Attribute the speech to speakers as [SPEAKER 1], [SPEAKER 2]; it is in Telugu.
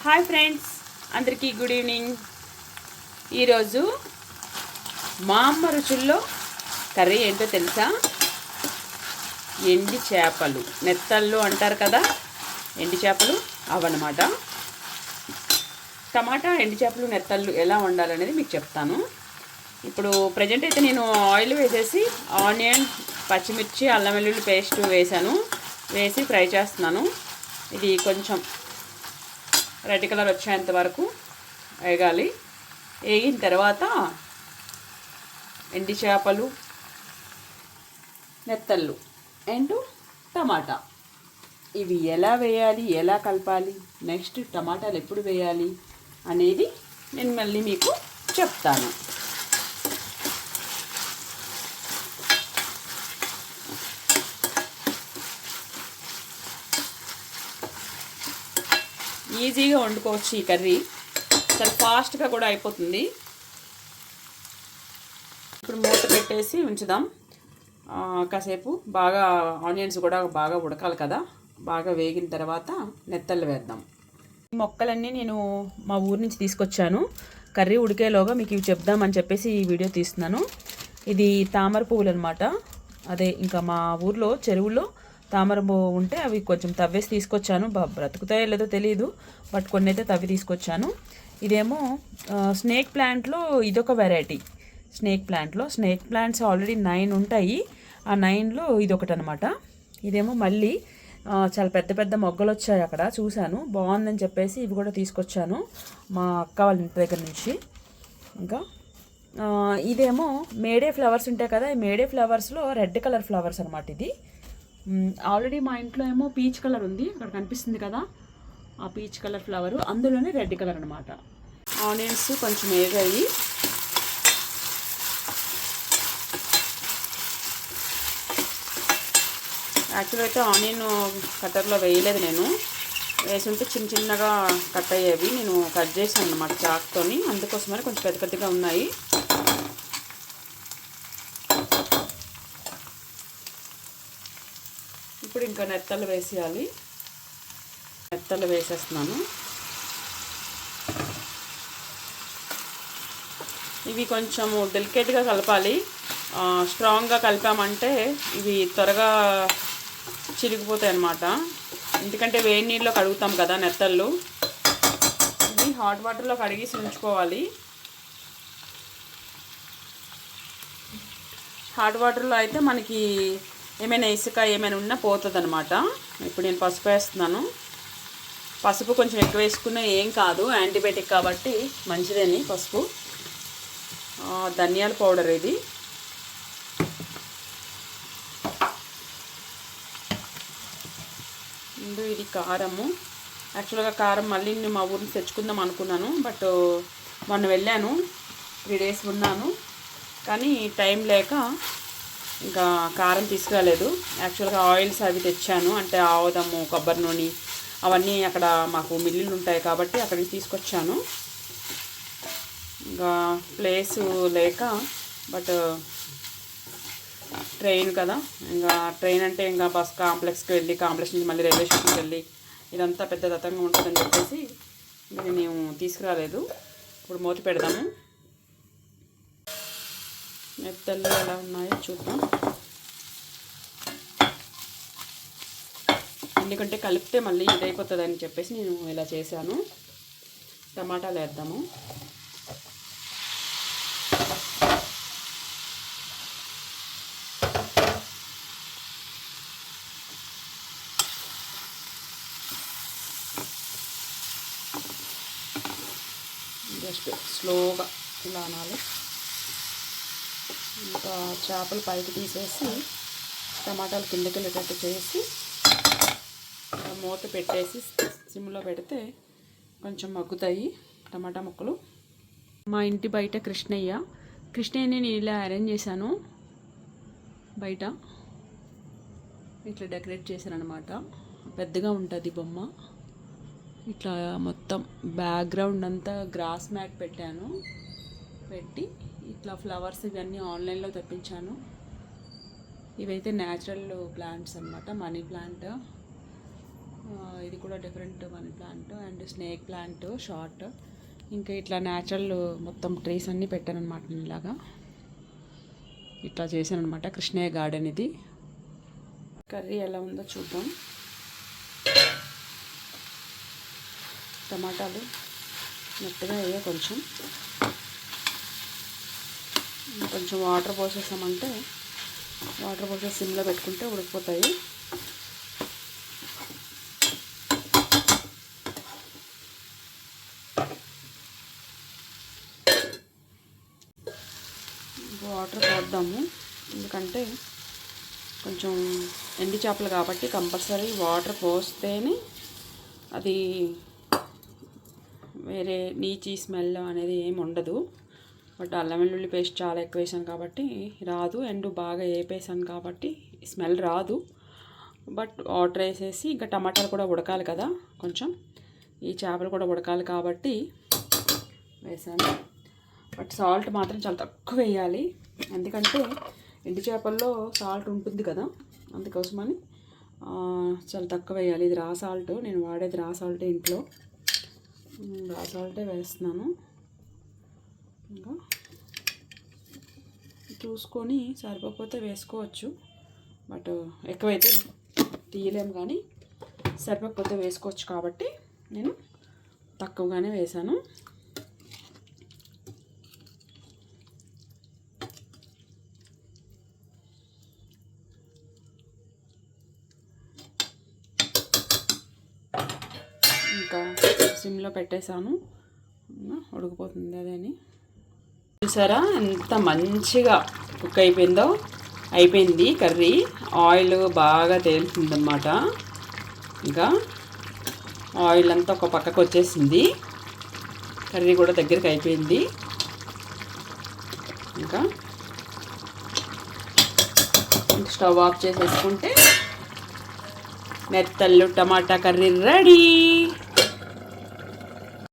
[SPEAKER 1] హాయ్ ఫ్రెండ్స్, అందరికీ గుడ్ ఈవినింగ్. ఈరోజు మా అమ్మ రుచుల్లో కర్రీ ఏంటో తెలుసా? ఎండి చేపలు, నెత్తళ్ళు అంటారు కదా, ఎండి చేపలు అవన్నమాట. టమాటా, ఎండి చేపలు, నెత్తళ్ళు ఎలా వండాలనేది మీకు చెప్తాను. ఇప్పుడు ప్రజెంట్ అయితే నేను ఆయిల్ వేసేసి ఆనియన్, పచ్చిమిర్చి, అల్లం వెల్లుల్లి పేస్ట్ వేసి ఫ్రై చేస్తున్నాను. ఇది కొంచెం రెడ్ కలర్ వచ్చేంత వరకు వేగాలి. వేగిన తర్వాత ఎండి చేపలు, నెత్తళ్ళు అండ్ టమాటా ఇవి ఎలా వేయాలి, ఎలా కలపాలి, నెక్స్ట్ టమాటాలు ఎప్పుడు వేయాలి అనేది నేను మళ్ళీ మీకు చెప్తాను. ఈజీగా వండుకోవచ్చు ఈ కర్రీ, చాలా ఫాస్ట్గా కూడా అయిపోతుంది. ఇప్పుడు మూత పెట్టేసి ఉంచుదాం కాసేపు. బాగా ఆనియన్స్ కూడా బాగా ఉడకాలి కదా. బాగా వేగిన తర్వాత నెత్తళ్ళు వేద్దాం. ఈ మొక్కలన్నీ నేను మా ఊరి నుంచి తీసుకొచ్చాను. కర్రీ ఉడికేలోగా మీకు ఇవి చెప్దామని చెప్పేసి ఈ వీడియో తీస్తున్నాను. ఇది తామర పువ్వులు అనమాట. అదే ఇంకా మా ఊర్లో చెరువుల్లో తామర పువ్వు ఉంటే అవి కొంచెం తవ్వేసి తీసుకొచ్చాను. బ్రతుకుతాయో లేదో తెలియదు, బట్ కొన్ని అయితే తవ్వి తీసుకొచ్చాను. ఇదేమో స్నేక్ ప్లాంట్లో ఇదొక వెరైటీ. స్నేక్ ప్లాంట్స్ ఆల్రెడీ 9 ఉంటాయి. ఆ 9లో ఇదొకటి అనమాట. ఇదేమో మళ్ళీ చాలా పెద్ద పెద్ద మొగ్గలు వచ్చాయి, అక్కడ చూశాను, బాగుందని చెప్పేసి ఇవి కూడా తీసుకొచ్చాను మా అక్క వాళ్ళ ఇంటి దగ్గర నుంచి. ఇంకా ఇదేమో మేడే ఫ్లవర్స్ ఉంటాయి కదా, ఈ మేడే ఫ్లవర్స్లో రెడ్ కలర్ ఫ్లవర్స్ అనమాట. ఇది ఆల్రెడీ మా ఇంట్లో ఏమో పీచ్ కలర్ ఉంది, అక్కడ కనిపిస్తుంది కదా, ఆ పీచ్ కలర్ ఫ్లవరు, అందులోనే రెడ్ కలర్ అనమాట. ఆనియన్స్ కొంచెం వేగాయి. యాక్చువల్గా అయితే ఆనియన్ కట్టర్లో వేయలేదు నేను, వేసుంటే చిన్న చిన్నగా కట్ అయ్యేవి. నేను కట్ చేశాను అనమాట చాక్తోని, అందుకోసమని కొంచెం పెద్ద పెద్దగా ఉన్నాయి. ఇప్పుడు ఇంకా నెత్తళ్ళు వేసేయాలి. నెత్తళ్ళు వేసేస్తున్నాను. ఇవి కొంచెం డెలికేట్గా కలపాలి. స్ట్రాంగ్గా కలిపామంటే ఇవి త్వరగా చిరిగిపోతాయి అన్నమాట. ఎందుకంటే వేడి నీళ్ళలో కడుగుతాం కదా నెత్తళ్ళు. ఇవి హాట్ వాటర్లో కడిగేసి ఉంచుకోవాలి. హాట్ వాటర్లో అయితే మనకి ఏమైనా ఇసుక ఏమైనా ఉన్నా పోతుంది అనమాట. ఇప్పుడు నేను పసుపు వేస్తున్నాను. పసుపు కొంచెం ఎక్కువ వేసుకున్నా ఏం కాదు, యాంటీబయాటిక్ కాబట్టి మంచిదని పసుపు. ధనియాల పౌడర్ ఇది. ఇది కారము. యాక్చువల్గా కారం మళ్ళీ నేను మా ఊరిని తెచ్చుకుందాం అనుకున్నాను, బట్ మొన్న వెళ్ళాను, 3 days ఉన్నాను, కానీ టైం లేక ఇంకా కారం తీసుకురాలేదు. యాక్చువల్గా ఆయిల్స్ అవి తెచ్చాను, అంటే ఆవదము, కొబ్బరి నూనె అవన్నీ అక్కడ మాకు మిల్లులు ఉంటాయి కాబట్టి అక్కడికి తీసుకొచ్చాను. ఇంకా ప్లేసు లేక, బట్ ట్రైన్ కదా, ఇంకా ట్రైన్ అంటే ఇంకా బస్ కాంప్లెక్స్కి వెళ్ళి, కాంప్లెక్స్ నుంచి మళ్ళీ రైల్వే స్టేషన్కి వెళ్ళి ఇదంతా పెద్ద దత్తంగా ఉంటుందని చెప్పేసి ఇంకా నేను తీసుకురాలేదు. ఇప్పుడు మూత పెడదాము. నెత్తళ్ళు ఎలా ఉన్నాయో చూద్దాం. ఎందుకంటే కలిపితే మళ్ళీ ఇదైపోతుంది అని చెప్పేసి నేను ఇలా చేశాను. టమాటాలు వేద్దాము. జస్ట్ స్లోగా ఇలా అనాలి. ఇంకా చేపలు పైకి తీసేసి టమాటాలు కిందకి వెళ్ళేటట్టు చేసి మూత పెట్టేసి సిమ్లో పెడితే కొంచెం మగ్గుతాయి టమాటా ముక్కలు. మా ఇంటి బయట కృష్ణయ్యని నేను ఇలా అరేంజ్ చేశాను. బయట ఇట్లా డెకరేట్ చేశాను అనమాట. పెద్దగా ఉంటుంది బొమ్మ. ఇట్లా మొత్తం బ్యాక్గ్రౌండ్ అంతా గ్రాస్ మ్యాట్ పెట్టాను. పెట్టి ఇట్లా ఫ్లవర్స్ ఇవన్నీ ఆన్లైన్లో తెప్పించాను. ఇవైతే న్యాచురల్ ప్లాంట్స్ అనమాట, మనీ ప్లాంట్. ఇది కూడా different money plant and snake plant short. ఇంకా ఇట్లా న్యాచురల్ మొత్తం ట్రీస్ అన్నీ పెట్టాను అనమాట. నేను ఇలాగా ఇట్లా చేశాను అనమాట. కృష్ణయ్య గార్డెన్ ఇది. కర్రీ ఎలా ఉందో చూద్దాం. టమాటాలు మెత్తగా వేయ కొంచెం వాటర్ పోసేసామంటే వాటర్ పోసేసి సిమ్లో పెట్టుకుంటే ఉడికిపోతాయి. వాటర్ పోద్దాము, ఎందుకంటే కొంచెం ఎండి చేపలు కాబట్టి కంపల్సరీ వాటర్ పోస్తేనే అది వేరే నీచి స్మెల్ అనేది ఏమి ఉండదు. బట్ అల్లం వెల్లుల్లి పేస్ట్ చాలా ఎక్కువ వేసాను కాబట్టి రాదు. ఎండు బాగా వేపేసాను కాబట్టి స్మెల్ రాదు. బట్ వాటర్ వేసేసి ఇంకా టమాటాలు కూడా ఉడకాలి కదా, కొంచెం ఈ చేపలు కూడా ఉడకాలి కాబట్టి వేసాను. బట్ సాల్ట్ మాత్రం చాలా తక్కువ వేయాలి, ఎందుకంటే ఎండు చేపల్లో సాల్ట్ ఉంటుంది కదా, అందుకోసమని చాలా తక్కువ వేయాలి. ఇది రా సాల్ట్, నేను వాడేది రా సాల్ట్, ఇంట్లో రా సాల్టే వేస్తున్నాను. ఇంకా చూసుకొని సరిపోతే వేసుకోవచ్చు, బట్ ఎక్కువైతే తీయలేము, కానీ సరిపోతే వేసుకోవచ్చు కాబట్టి నేను తక్కువగానే వేసాను. ఇంకా సిమ్లో పెట్టేశాను, ఉడికిపోతుంది అదని. చూసారా ఎంత మంచిగా కుక్ అయిపోయింది కర్రీ. ఆయిల్ బాగా తేలుతుందన్నమాట. ఇంకా ఆయిల్ అంతా ఒక పక్కకు వచ్చేసింది, కర్రీ కూడా దగ్గరికి అయిపోయింది. ఇంకా స్టవ్ ఆఫ్ చేసేసుకుంటే నెత్తళ్ళు టమాటా కర్రీ రెడీ.